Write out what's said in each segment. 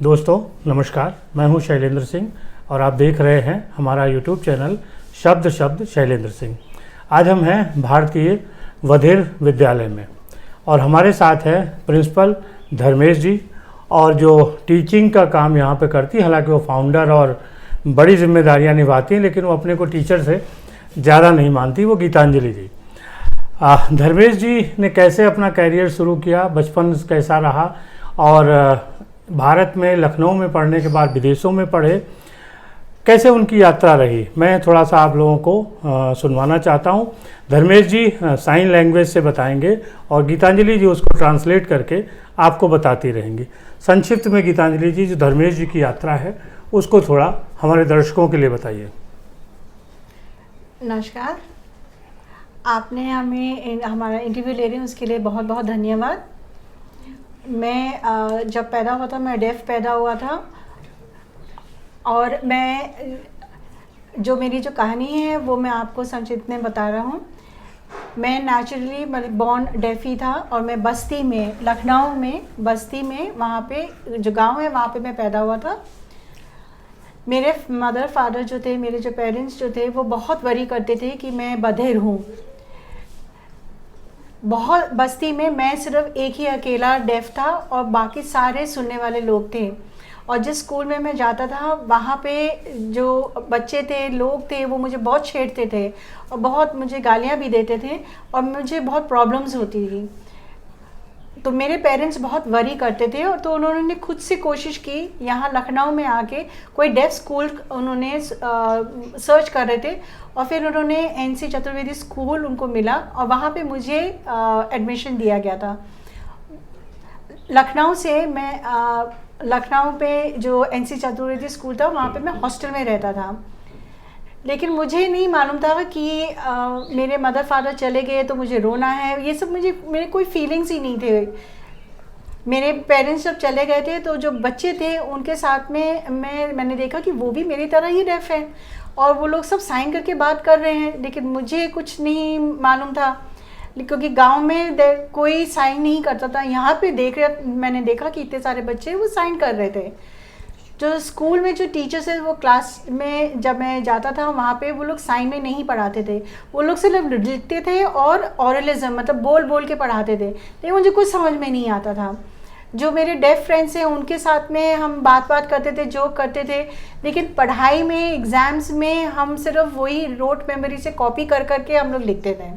दोस्तों नमस्कार, मैं हूं शैलेंद्र सिंह और आप देख रहे हैं हमारा यूट्यूब चैनल शब्द शब्द शैलेंद्र सिंह। आज हम हैं भारतीय वधेर विद्यालय में और हमारे साथ है प्रिंसिपल धर्मेश जी, और जो टीचिंग का काम यहाँ पे करती है, हालांकि वो फाउंडर और बड़ी जिम्मेदारियाँ निभाती हैं, लेकिन वो अपने को टीचर से ज़्यादा नहीं मानती, वो गीतांजलि जी। धर्मेश जी ने कैसे अपना कैरियर शुरू किया, बचपन कैसा रहा, और भारत में लखनऊ में पढ़ने के बाद विदेशों में पढ़े, कैसे उनकी यात्रा रही, मैं थोड़ा सा आप लोगों को सुनवाना चाहता हूं। धर्मेश जी साइन लैंग्वेज से बताएंगे और गीतांजलि जी उसको ट्रांसलेट करके आपको बताती रहेंगी। संक्षिप्त में गीतांजलि जी, जो धर्मेश जी की यात्रा है उसको थोड़ा हमारे दर्शकों के लिए बताइए। नमस्कार, आपने हमें हमारा इंटरव्यू ले रहे हैं उसके लिए बहुत बहुत धन्यवाद। मैं जब पैदा हुआ था, मैं डेफ पैदा हुआ था, और मेरी जो कहानी है वो मैं आपको संक्षिप्त में बता रहा हूँ। मैं नेचुरली बॉर्न डेफ ही था, और मैं बस्ती में, लखनऊ में बस्ती में, वहाँ पे जो गांव है वहाँ पे मैं पैदा हुआ था। मेरे मदर फादर जो थे, मेरे जो पेरेंट्स जो थे, वो बहुत वरी करते थे कि मैं बधिर हूँ। बहुत बस्ती में मैं सिर्फ एक ही अकेला डेफ था और बाकी सारे सुनने वाले लोग थे। और जिस स्कूल में मैं जाता था वहाँ पे जो बच्चे थे, लोग थे, वो मुझे बहुत छेड़ते थे और बहुत मुझे गालियाँ भी देते थे और मुझे बहुत प्रॉब्लम्स होती थी। तो मेरे पेरेंट्स बहुत वरी करते थे, और तो उन्होंने खुद से कोशिश की, यहाँ लखनऊ में आके कोई डेफ स्कूल उन्होंने सर्च कर रहे थे, और फिर उन्होंने एनसी चतुर्वेदी स्कूल उनको मिला और वहाँ पे मुझे एडमिशन दिया गया था। लखनऊ से मैं लखनऊ पे जो एनसी चतुर्वेदी स्कूल था वहाँ पे मैं हॉस्टल में रहता था, लेकिन मुझे नहीं मालूम था कि मेरे मदर फादर चले गए तो मुझे रोना है, ये सब मेरे कोई फीलिंग्स ही नहीं थे। मेरे पेरेंट्स जब चले गए थे तो जो बच्चे थे उनके साथ में मैंने देखा कि वो भी मेरी तरह ही डेफ है, और वो लोग सब साइन करके बात कर रहे हैं, लेकिन मुझे कुछ नहीं मालूम था, क्योंकि गांव में कोई साइन नहीं करता था। यहाँ पे मैंने देखा कि इतने सारे बच्चे वो साइन कर रहे थे। जो स्कूल में जो टीचर्स है, वो क्लास में जब मैं जाता था वहाँ पे वो लोग साइन में नहीं पढ़ाते थे, वो लोग सिर्फ लिखते थे और ऑरलिज्म मतलब बोल बोल के पढ़ाते थे, लेकिन मुझे कुछ समझ में नहीं आता था। जो मेरे डेफ फ्रेंड्स हैं उनके साथ में हम बात करते थे, जोक करते थे, लेकिन पढ़ाई में, एग्ज़ाम्स में हम सिर्फ वही रोट मेमोरी से कॉपी कर करके हम लोग लिखते थे।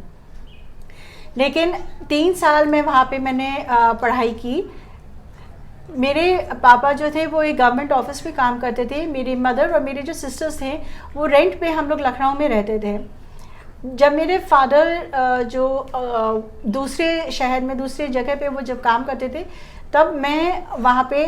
लेकिन 3 साल में वहाँ पे मैंने पढ़ाई की। मेरे पापा जो थे वो एक गवर्नमेंट ऑफिस में काम करते थे। मेरी मदर और मेरे जो सिस्टर्स थे वो रेंट पे हम लोग लखनऊ में रहते थे। जब मेरे फादर जो दूसरे शहर में, दूसरे जगह पे वो जब काम करते थे, तब मैं वहाँ पे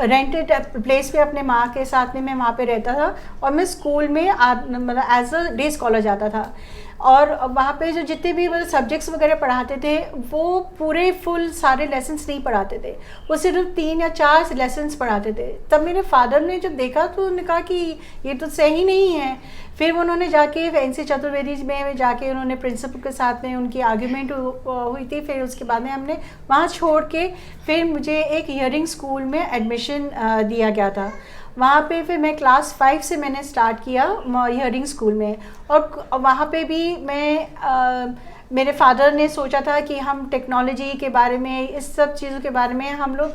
रेंटेड प्लेस पे अपने माँ के साथ में मैं वहाँ पे रहता था, और मैं स्कूल में मतलब एज अ डे स्कॉलर जाता था। और वहाँ पे जो जितने भी मतलब सब्जेक्ट्स वगैरह पढ़ाते थे वो पूरे फुल सारे लेसन्स नहीं पढ़ाते थे, वो सिर्फ 3 या 4 लेसन्स पढ़ाते थे। तब मेरे फादर ने जब देखा तो उन्होंने कहा कि ये तो सही नहीं है। फिर उन्होंने जाके एनसी चतुर्वेदी में जाके उन्होंने प्रिंसिपल के साथ में उनकी आर्ग्यूमेंट हुई थी। फिर उसके बाद में हमने वहाँ छोड़ के फिर मुझे एक हियरिंग स्कूल में एडमिशन दिया गया था। वहाँ पे फिर मैं क्लास 5 से मैंने स्टार्ट किया हियरिंग स्कूल में, और वहाँ पे भी मेरे फादर ने सोचा था कि हम टेक्नोलॉजी के बारे में, इस सब चीज़ों के बारे में हम लोग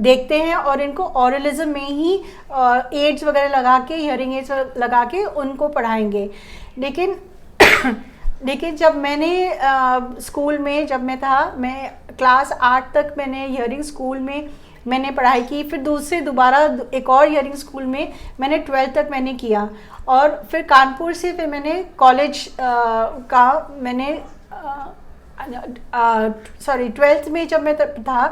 देखते हैं, और इनको ऑरलिज्म में ही एड्स वगैरह लगा के, हियरिंग एड्स लगा के उनको पढ़ाएंगे। लेकिन जब मैंने स्कूल में जब मैं मैं क्लास 8 तक मैंने हियरिंग स्कूल में मैंने पढ़ाई की। फिर दोबारा एक और हियरिंग स्कूल में मैंने 12th तक मैंने किया, और फिर कानपुर से फिर मैंने कॉलेज का मैंने 12th में जब मैं था,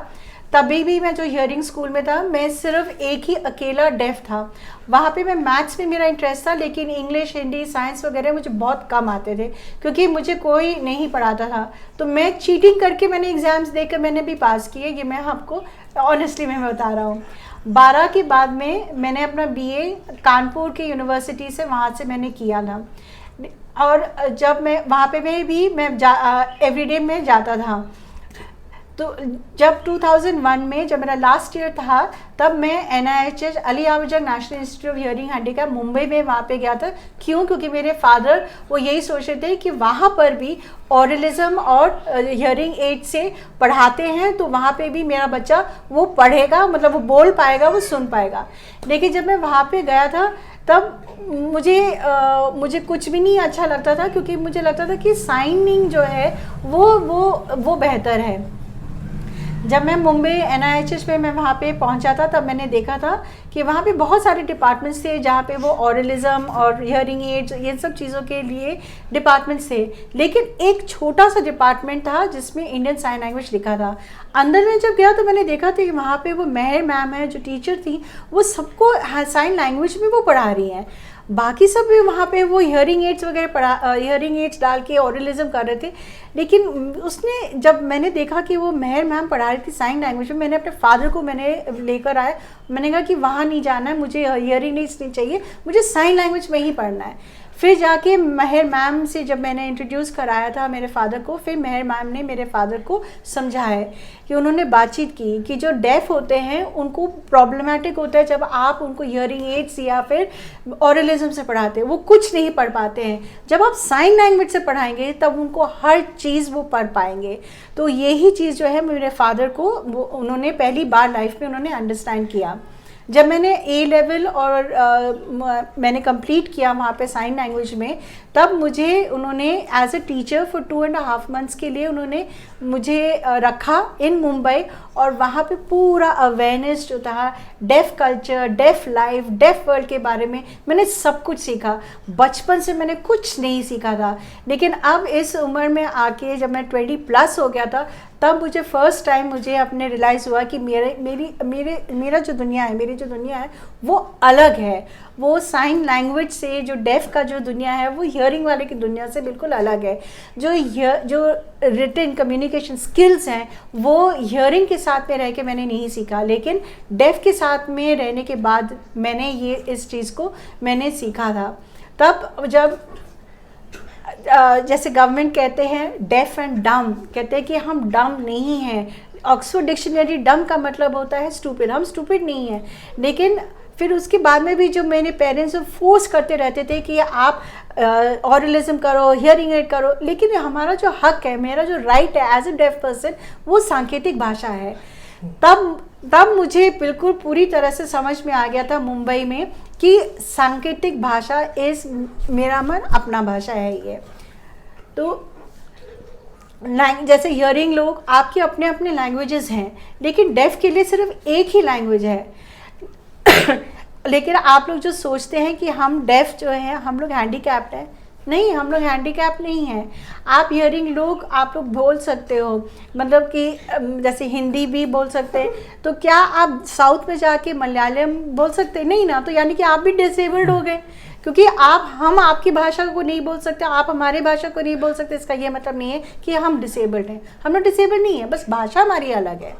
तभी भी मैं जो हियरिंग स्कूल में था मैं सिर्फ एक ही अकेला डेफ था। वहाँ पे मैं मैथ्स में मेरा इंटरेस्ट था, लेकिन इंग्लिश, हिंदी, साइंस वगैरह मुझे बहुत कम आते थे क्योंकि मुझे कोई नहीं पढ़ाता था। तो मैं चीटिंग करके मैंने एग्ज़ाम्स देकर मैंने भी पास किए, ये मैं आपको ऑनेस्टली मैं बता रहा हूँ। 12 के बाद में मैंने अपना बीए कानपुर की यूनिवर्सिटी से वहाँ से मैंने किया था, और जब मैं वहाँ पे मैं एवरीडे में जाता था। तो जब 2001 में जब मेरा लास्ट ईयर था, तब मैं NIHH अली यावर जंग national institute of hearing handicap Mumbai में वहाँ पे गया था। क्यों? क्योंकि मेरे फादर वो यही सोच रहे थे कि वहाँ पर भी ऑरलिज्म और हियरिंग एड से पढ़ाते हैं, तो वहाँ पे भी मेरा बच्चा वो पढ़ेगा, मतलब वो बोल पाएगा, वो सुन पाएगा। लेकिन जब मैं वहाँ पे गया था तब मुझे कुछ भी नहीं अच्छा लगता था, क्योंकि मुझे लगता था कि साइनिंग जो है वो बेहतर है। जब मैं मुंबई NIHH में मैं वहाँ पे पहुँचा था, तब मैंने देखा था कि वहाँ पे बहुत सारे डिपार्टमेंट्स थे जहाँ पे वो ऑरलिज्म और हियरिंग एड्स ये सब चीज़ों के लिए डिपार्टमेंट्स थे, लेकिन एक छोटा सा डिपार्टमेंट था जिसमें इंडियन साइन लैंग्वेज लिखा था। अंदर में जब गया तो मैंने देखा था कि वहाँ पे वो मेहर मैम है जो टीचर थी, वो सबको साइन लैंग्वेज में वो पढ़ा रही हैं। बाकी सब भी वहाँ पे वो हियरिंग एड्स वगैरह हियरिंग एड्स डाल के ऑरलिज्म कर रहे थे। लेकिन उसने जब मैंने देखा कि वो मेहर मैम पढ़ा रही थी साइन लैंग्वेज में, मैंने अपने फादर को लेकर आया। मैंने कहा कि वहाँ नहीं जाना है, मुझे हियरिंग एड्स नहीं चाहिए, मुझे साइन लैंग्वेज में ही पढ़ना है। फिर जाके मेहर मैम से जब मैंने इंट्रोड्यूस कराया था मेरे फादर को, फिर मेहर मैम ने मेरे फादर को समझाया कि उन्होंने बातचीत की कि जो डेफ होते हैं उनको प्रॉब्लमेटिक होता है जब आप उनको हियरिंग एड्स या फिर ऑरलिज्म से पढ़ाते हैं, वो कुछ नहीं पढ़ पाते हैं। जब आप साइन लैंग्वेज से पढ़ाएंगे तब उनको हर चीज़ वो पढ़ पाएंगे। तो यही चीज़ जो है मेरे फादर को उन्होंने पहली बार लाइफ में उन्होंने अंडरस्टैंड किया। जब मैंने A लेवल और मैंने कंप्लीट किया वहाँ पे साइन लैंग्वेज में, तब मुझे उन्होंने as a teacher for 2.5 months के लिए उन्होंने मुझे रखा इन मुंबई, और वहाँ पे पूरा अवेयरनेस जो था deaf culture, deaf life, deaf world के बारे में मैंने सब कुछ सीखा। बचपन से मैंने कुछ नहीं सीखा था, लेकिन अब इस उम्र में आके जब मैं 20+ हो गया था, तब मुझे फर्स्ट टाइम मुझे अपने रियलाइज़ हुआ कि मेरा जो दुनिया है, मेरी जो दुनिया है वो अलग है। वो साइन लैंग्वेज से जो डेफ का जो दुनिया है वो हियरिंग वाले की दुनिया से बिल्कुल अलग है। जो रिटन कम्युनिकेशन स्किल्स हैं वो हियरिंग के साथ में रह के मैंने नहीं सीखा, लेकिन डेफ के साथ में रहने के बाद मैंने इस चीज़ को मैंने सीखा था। तब जब जैसे गवर्नमेंट कहते हैं डेफ एंड डम, कहते हैं कि हम डम नहीं हैं। ऑक्सफोर्ड डिक्शनरी डम का मतलब होता है स्टूपिड, हम स्टूपिड नहीं हैं। लेकिन फिर उसके बाद में भी जो मेरे पेरेंट्स फोर्स करते रहते थे कि आप ऑरलिज्म करो, हियरिंग एड करो, लेकिन हमारा जो हक है, मेरा जो राइट है एज ए डेफ पर्सन, वो सांकेतिक भाषा है। तब मुझे बिल्कुल पूरी तरह से समझ में आ गया था मुंबई में कि सांकेतिक भाषा मेरा मन अपना भाषा है ये। तो जैसे हियरिंग लोग आपके अपने अपने लैंग्वेजेस हैं, लेकिन डेफ के लिए सिर्फ एक ही लैंग्वेज है। लेकिन आप लोग जो सोचते हैं कि हम डेफ जो है हम लोग हैंडीकैप्ड हैं, नहीं, हम लोग हैंडीकैप नहीं हैं। आप हियरिंग लोग आप लोग बोल सकते हो, मतलब कि जैसे हिंदी भी बोल सकते हैं, तो क्या आप साउथ में जाके मलयालम बोल सकते नहीं ना? तो यानी कि आप भी डिसेबल्ड हो गए, क्योंकि हम आपकी भाषा को नहीं बोल सकते, आप हमारी भाषा को नहीं बोल सकते। इसका ये मतलब नहीं है कि हम डिसेबल्ड हैं, हम लोग डिसेबल्ड नहीं है, बस भाषा हमारी अलग है।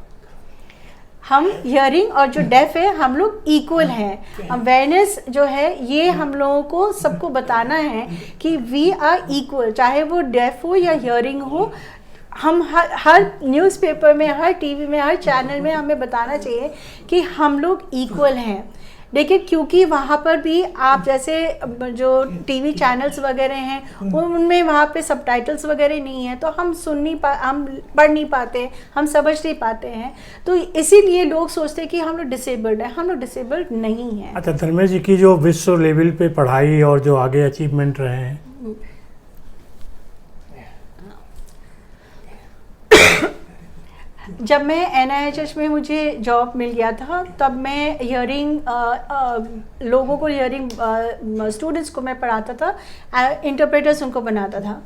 हम हियरिंग और जो डेफ है हम लोग इक्वल हैं। अवेयरनेस जो है ये हम लोगों को सबको बताना है कि वी आर इक्वल, चाहे वो डेफ हो या हियरिंग हो। हम हर न्यूज़पेपर में, हर टीवी में, हर चैनल में हमें बताना चाहिए कि हम लोग इक्वल हैं। लेकिन क्योंकि वहाँ पर भी आप जैसे जो टीवी चैनल्स वगैरह हैं उनमें वहाँ पे सबटाइटल्स वगैरह नहीं है, तो हम हम पढ़ नहीं पाते, हम समझ नहीं पाते हैं। तो इसीलिए लोग सोचते हैं कि हम लोग डिसेबल्ड हैं, हम लोग डिसेबल्ड नहीं हैं। अच्छा, धर्मेश जी की जो विश्व लेवल पे पढ़ाई और जो आगे अचीवमेंट रहे हैं, जब मैं NIHH में मुझे जॉब मिल गया था, तब मैं हियरिंग लोगों को, हियरिंग स्टूडेंट्स को मैं पढ़ाता था, इंटरप्रेटर्स उनको बनाता था।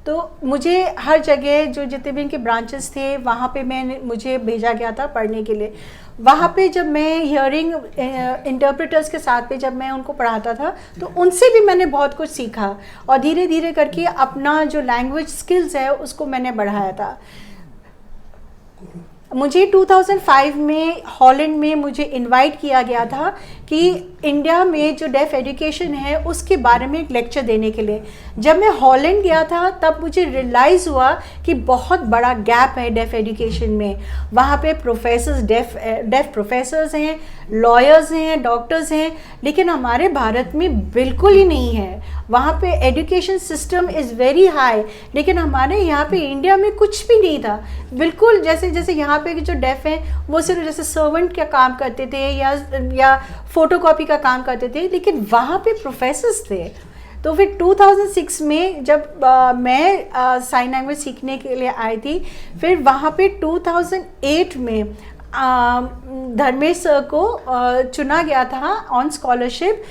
तो मुझे हर जगह जो जितने भी इनके ब्रांचेस थे वहाँ पे मुझे भेजा गया था पढ़ने के लिए। वहाँ पे जब मैं हियरिंग इंटरप्रेटर्स के साथ पे जब मैं उनको पढ़ाता था तो उनसे भी मैंने बहुत कुछ सीखा, और धीरे धीरे करके अपना जो लैंग्वेज स्किल्स है उसको मैंने बढ़ाया था। मुझे 2005 में हॉलैंड में मुझे इनवाइट किया गया था कि इंडिया में जो डेफ एजुकेशन है उसके बारे में एक लेक्चर देने के लिए। जब मैं हॉलैंड गया था तब मुझे रियलाइज़ हुआ कि बहुत बड़ा गैप है डेफ एजुकेशन में। वहाँ पे प्रोफेसर्स डेफ प्रोफेसर्स हैं, लॉयर्स हैं, डॉक्टर्स हैं, लेकिन हमारे भारत में बिल्कुल ही नहीं है। वहाँ पे education system is very high, लेकिन हमारे यहाँ पे इंडिया में कुछ भी नहीं था। बिल्कुल जैसे यहाँ पे जो डेफ हैं वो सिर्फ जैसे सर्वेंट का काम करते थे या फोटोकॉपी का काम करते थे, लेकिन वहाँ पे प्रोफेसर्स थे। तो फिर 2006 में जब मैं साइन लैंग्वेज सीखने के लिए आई थी, फिर वहाँ पे 2008 में धर्मेश सर को चुना गया था ऑन स्कॉलरशिप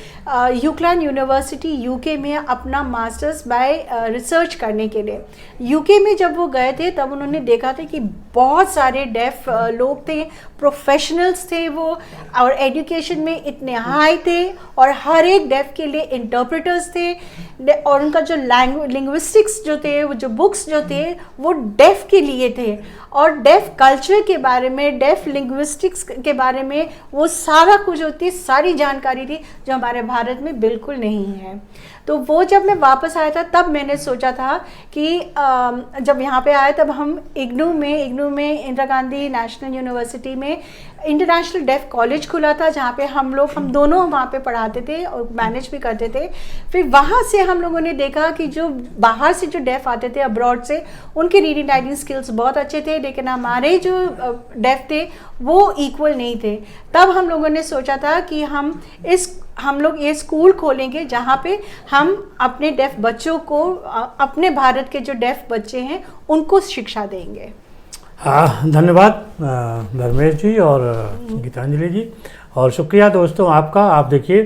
यूक्लैन यूनिवर्सिटी यूके में अपना मास्टर्स बाय रिसर्च करने के लिए। यूके में जब वो गए थे तब उन्होंने देखा था कि बहुत सारे डेफ लोग थे, प्रोफेशनल्स थे वो, और एजुकेशन में इतने हाई थे, और हर एक डेफ के लिए इंटरप्रेटर्स थे, और उनका जो लिंग्विस्टिक्स जो थे, वो जो बुक्स जो थे वो डेफ के लिए थे, और डेफ कल्चर के बारे में, डेफ लिंग्विस्टिक्स के बारे में वो सारा कुछ होती, सारी जानकारी थी जो हमारे भारत में बिल्कुल नहीं है। तो वो जब मैं वापस आया था तब मैंने सोचा था कि जब यहाँ पे आए तब हम इग्नू में इंदिरा गांधी नेशनल यूनिवर्सिटी में इंटरनेशनल डेफ कॉलेज खुला था, जहाँ पे हम दोनों वहाँ पे पढ़ाते थे और मैनेज भी करते थे। फिर वहाँ से हम लोगों ने देखा कि जो बाहर से जो डेफ आते थे अब्रॉड से, उनके रीडिंग राइटिंग स्किल्स बहुत अच्छे थे, लेकिन हमारे जो डेफ थे वो इक्वल नहीं थे। तब हम लोगों ने सोचा था कि हम लोग ये स्कूल खोलेंगे जहाँ पे हम अपने डेफ बच्चों को, अपने भारत के जो डेफ बच्चे हैं उनको शिक्षा देंगे। हाँ, धन्यवाद धर्मेश जी और गीतांजलि जी, और शुक्रिया दोस्तों आपका। आप देखिए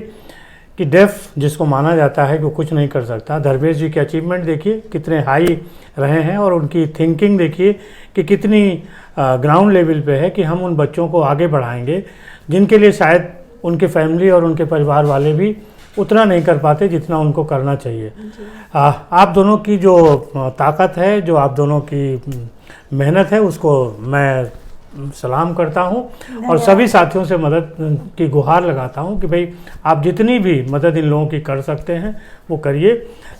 कि डेफ जिसको माना जाता है कि वो कुछ नहीं कर सकता, धर्मेश जी के अचीवमेंट देखिए कितने हाई रहे हैं, और उनकी थिंकिंग देखिए कि कितनी ग्राउंड लेवल पे है कि हम उन बच्चों को आगे बढ़ाएंगे जिनके लिए शायद उनके फैमिली और उनके परिवार वाले भी उतना नहीं कर पाते जितना उनको करना चाहिए। आप दोनों की जो ताकत है, जो आप दोनों की मेहनत है, उसको मैं सलाम करता हूं, और सभी साथियों से मदद की गुहार लगाता हूं कि भाई आप जितनी भी मदद इन लोगों की कर सकते हैं वो करिए।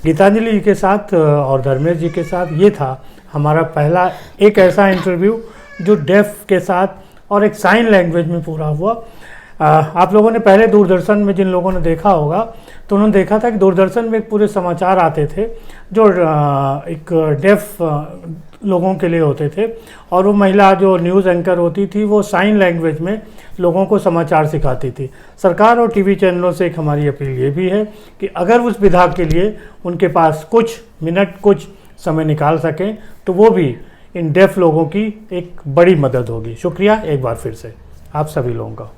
गीतांजलि जी के साथ और धर्मेश जी के साथ ये था हमारा पहला एक ऐसा इंटरव्यू जो डेफ के साथ और एक साइन लैंग्वेज में पूरा हुआ। आप लोगों ने पहले दूरदर्शन में जिन लोगों ने देखा होगा तो उन्होंने देखा था कि दूरदर्शन में पूरे समाचार आते थे जो एक डेफ लोगों के लिए होते थे, और वो महिला जो न्यूज़ एंकर होती थी वो साइन लैंग्वेज में लोगों को समाचार सिखाती थी। सरकार और टीवी चैनलों से एक हमारी अपील ये भी है कि अगर उस विधा के लिए उनके पास कुछ मिनट, कुछ समय निकाल सकें तो वो भी इन डेफ लोगों की एक बड़ी मदद होगी। शुक्रिया एक बार फिर से आप सभी लोगों का।